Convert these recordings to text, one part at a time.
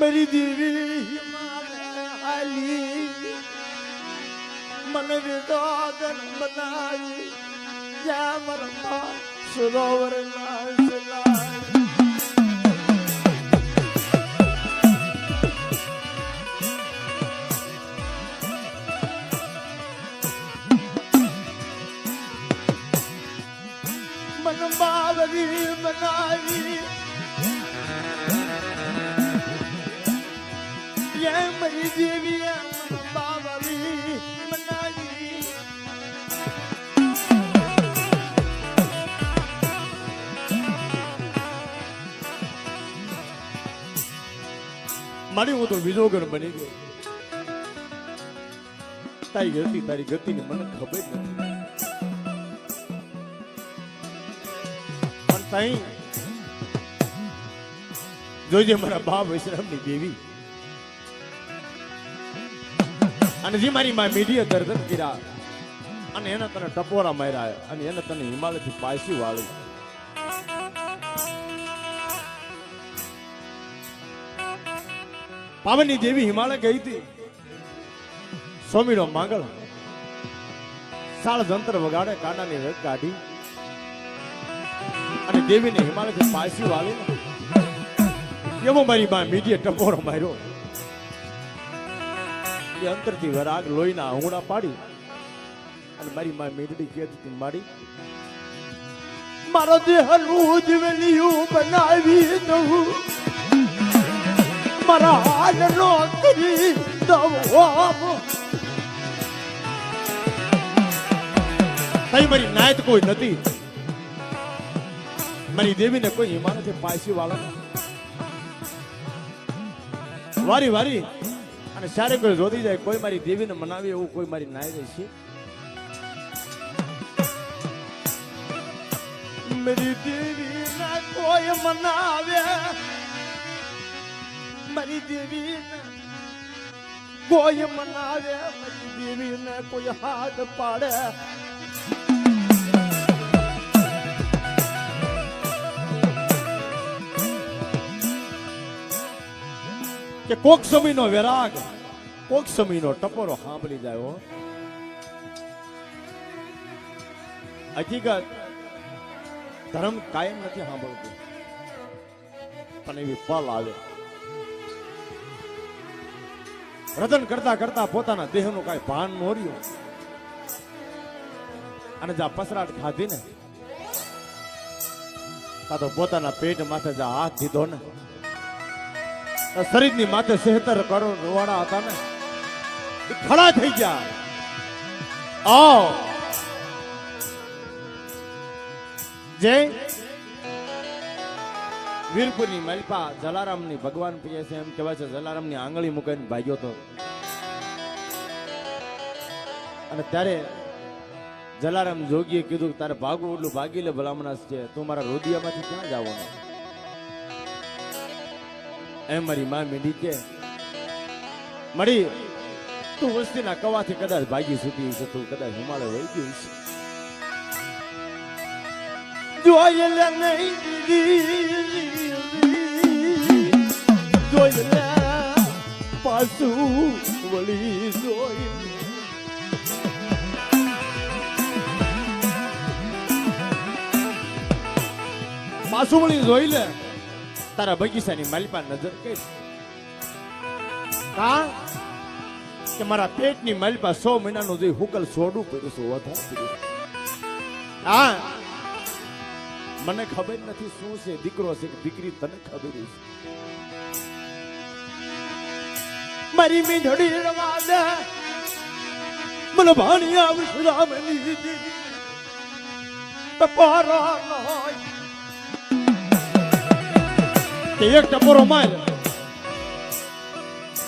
मेरी देवी आली मन विदोदन बनाई या मरमा सरोवर लाल मन बावरी बनाई ये मेरी देवी बावरी बनाई मारी वो तो विजोगन बनी गई तारी गति ने मन खबर नहीं ताई જોજે મારા બાપ વિશ્રામની દેવી અને જે મારી માં મીડિયા દર્દન કર્યા અને એને તને ટપોરા માર્યા અને એને તને હિમાલયથી પાછી વાળી પાવનની દેવી હિમાલય ગઈ હતી સ્વામીનો માંગળ સાળ જંતર વગાડે કાંડાની રગ કાઢી અને દેવીને હિમાલયથી પાછી વાળી એવો મારી માં મીડિયા ટપોરો માર્યો એ અંતરથી વરાગ લોહીના આંગણા પાડી અને મારી માં મીડડી કહેતી માડી મારો દેહ ઉજવલિયું બનાવી દઉં મારા હાલ નો કરી દઉં તઈ મારી નાયત કોઈ નથી મારી દેવીને કોઈ હિમાલયથી પાછી વાળા વારી વારી અને સારે કોઈ જોડી જાય કોઈ મારી દેવીને મનાવે એવું કોઈ મારી નાય રહેશે મારી દેવીને કોઈ મનાવે મારી દેવીને કોઈ મનાવે મારી દેવીને કોઈ હાથ પાડે કે કોક સમયનો વિરાગ કોક સમયનો ટપોરો સાંભળી જાય હકીકત ધર્મ કાયમ નથી સાંભળતું પણ એવી પલ આવે રતન કરતા કરતા પોતાના દેહનું કાંઈ ભાન ન રહ્યું અને જ્યાં પસરાટ ખાધી ને તા તો પોતાના પેટ માથે જ્યાં હાથ દીધો ને શરીરની માથે 76 કરોડ રોવાડા હતા ને એ ખડા થઈ ગયા આવ જય વીરપુરની મલપા જલારામની ભગવાન પ્રિય છે એમ કહેવાય છે જલારામની આંગળી મૂકીને ભાગ્યો તો અને ત્યારે જલારામ જોગીએ કીધું કે તારે ભાગવું એટલું ભાગી લે ભલામણા છે તું મારા રોદિયામાંથી ક્યાં જવાનું એમ મારી માં મીડી કે મળી તું વસ્તીના કવાથી કદાચ ભાગી છૂટી છે તું કદાચ હિમાલય વહી ગયું છે જોઈ લે નહીં જોઈ લે પાછું વળી જોઈ પાછું વળી જોઈ લે તારા બગીચાની માલિપા નજર કરી કા કે મારા પેટની માલિપા 100 મહિનાનું જે હુકલ છોડવું પડ્યું છે વધારે હા મને ખબર નથી શું છે દીકરો છે કે દીકરી તને ખબર છે મારી મીંઢડી રવા દે મને ભાણી આવી રામની ટપોરા હોય એક ટપોરો માર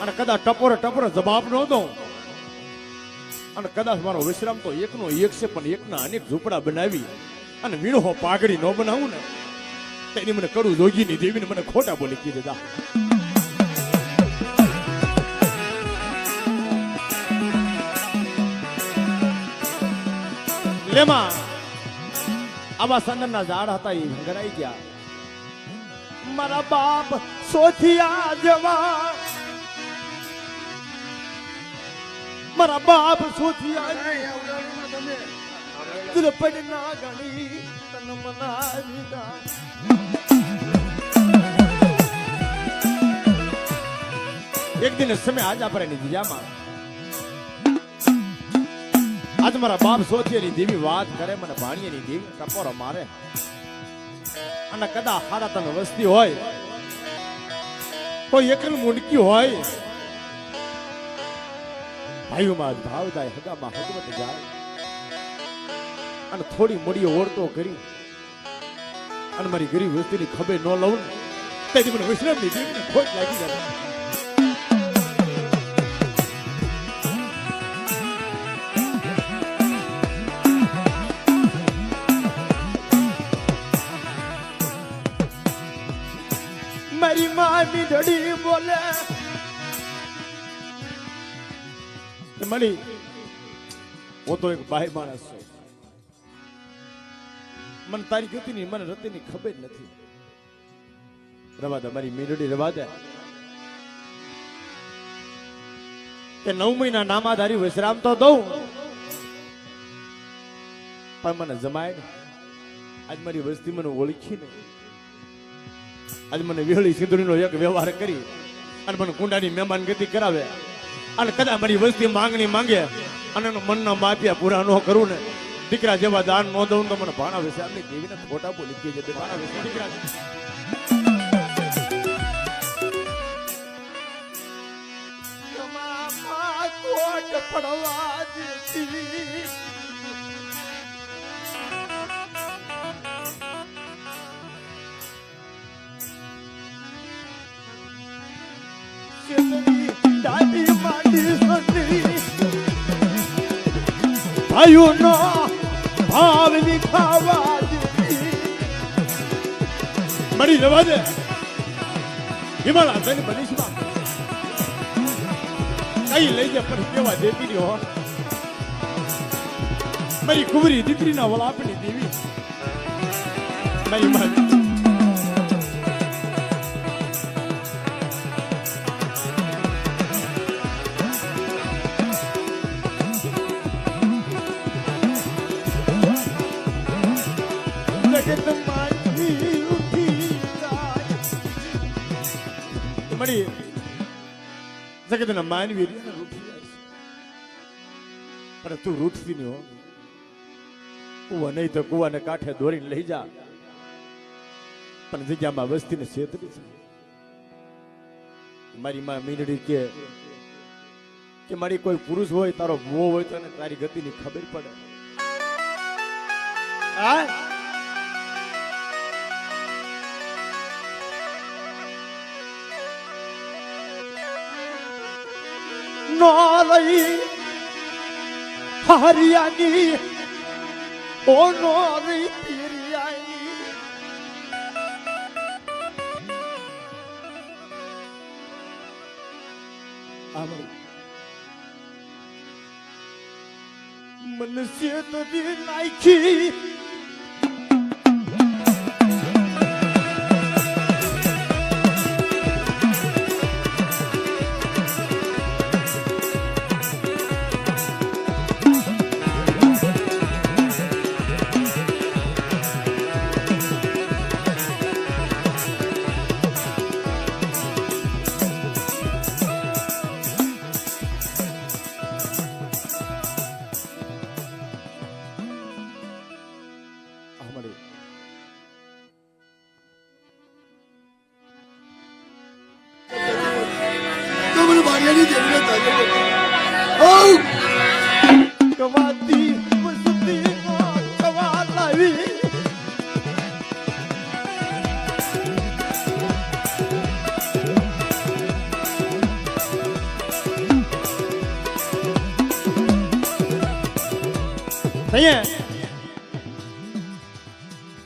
અને કદાચ ટપોરો જવાબ ન દઉં અને કદાચ મારો વિશ્રામ તો એકનો એક છે પણ એકના અનેક ઝૂંપડા બનાવી અને વીણો પાઘડી ન બનાવું ને તેની મને કડું જોગીની દેવીને મને ખોટા બોલી કીધા લેમાં આવા સંદનના ઝાડ હતા એ હંગરાઈ ગયા મારા બાપ સોથિયા જવા મારા બાપ સોથિયા દ્રપડ ના ગણી તન મનાવી દા એક દિન સમય આજા પર ની દિયામાં આજ મારા બાપ સોથિયાની દેવી વાત કરે મને ભાણિયાની દેવી ટપોરો મારે અને કદા હારા તને વસ્તી હોય કોઈ એકલ મુંડકી હોય ભાઈઓમાં ભાવ થાય હગામાં હગવત જાય અને થોડી મોડી ઓળતો કરી અને મારી ગરીબ વસ્તીની ખબર ન લઉં તેથી મને વિશ્રામની દેવીને ખોટ લાગી જાય મારી મામી ડડી બોલે મળી હું તો એક ભાઈ માણસ છું મને તારી ગતિની મને રતિની ખબર નથી રવા દે મારી મીંડડી રવા દે કે 9 મહિના નામાધારી વિશ્રામ તો દઉં પણ મને જમાય ને આજ મારી વસ્તી મને ઓળખી ને આજ મને વિહળી સિંદુરીનો એક વ્યવહાર કરી અને મને કુંડાની મહેમાન ગતિ કરાવે અને કદાચ મારી વસ્તી માંગણી માંગે અને મનના માપ્યા પૂરા ન કરું ને દીકરા જેવા દાન ન દઉં તો મને ભાણા વિશે આપણી દેવીને ખોટા બોલી કે છે ભાણા વિશે દીકરા કોટ પડવા દેતી દાદી માડી સની ભાઈઓનો ભાવ વિખાવા દેતી મળી જવા દે હિમાલય તને બનીશમાં કઈ લઈ જા પણ કેવા દેતી હો મારી કુંવરી દીકરીના વલાપની દેવી મારી મારી મળી જગતના માનવી રૂઠી જાય છે પણ તું રૂઠતી નહીં હો કુવા નહીં તો કુવાને કાંઠે દોરીને લઈ જા પણ જગ્યામાં વસ્તીને છેતરી છે મારી માં મીંડડી કે મારી કોઈ પુરુષ હોય તારો ભૂવો હોય તો તારી ગતિની ખબર પડે આ નોરી હરિયાની ઓ નોરી પિરિયાની મનસે તો દી નાખી કવાતી વસતી કવા લાવી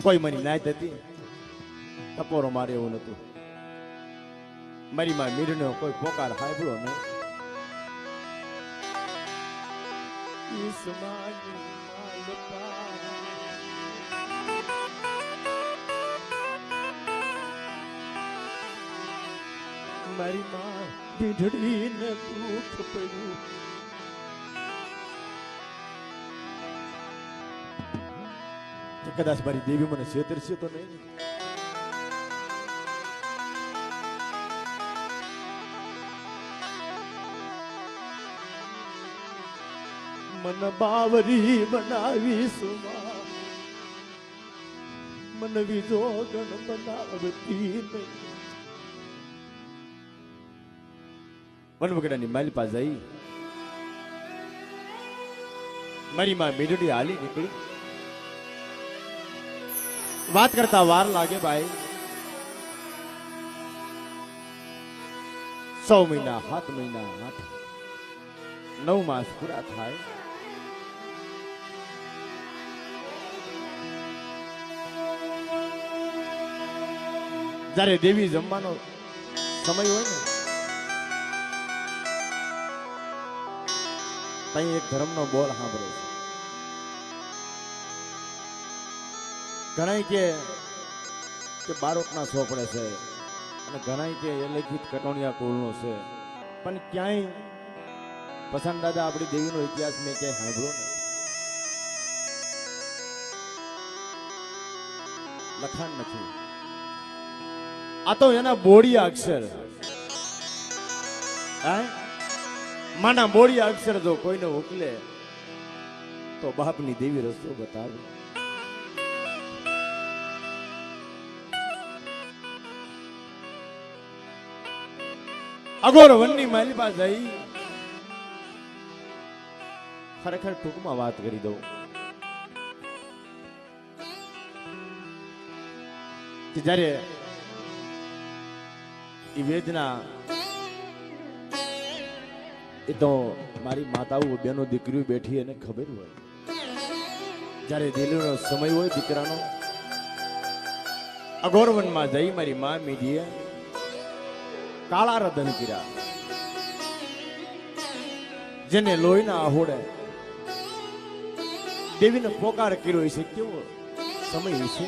કોઈ મારી નાત હતી ટપોરો મારે એવું નતું મારી માં મીરનો કોઈ પોકાર સાંભળો નહીં મારી માં વીજળીને દુઃખ પડ્યું. કદાચ મારી દેવી મને છેતરશે તો નહીં. મન બાવરી બનાવી સુમા, મન વિજો ગણ બનાવતી નહીં. વનવગડાની માલી પાસે જઈ મારી માં મીડડી હાલી નીકળી. વાત કરતા વાર લાગે ભાઈ. 6 મહિના 7 મહિના 8 9 માસ પૂરા થાય. જ્યારે દેવી જમવાનો સમય હોય ને ત્યાં એક ધર્મનો બોલ સાંભળે છે. ઘણા કે બારોટના સોપડે છે અને ઘણા કે એલેખિત કટોણિયા કુળનો છે, પણ ક્યાંય પસંદ દાદા આપણી દેવીનો ઇતિહાસ મેં ક્યાંય સાંભળ્યો નથી. લખાણ નથી. આ તો એના બોડિયા અક્ષર. માના બોડિયા અક્ષર જો કોઈને ઉકલે તો બાપની દેવી રસ્તો બતાવે. અઘોર વનની માલી પાસે જઈ ખરેખર ટૂંકમાં વાત કરી દઉં કે જ્યારે એ વેદના એ તો મારી માતાઓ બેનો દીકરીઓ બેઠી એને ખબર હોય. જ્યારે દિલનો સમય હોય દીકરાનો, અઘોર વનમાં જઈ મારી મા મીડીએ કાળા રદન કર્યા. જેને લોહીના આહોડે દેવીને પોકાર કર્યો છે. કેવો સમય છે.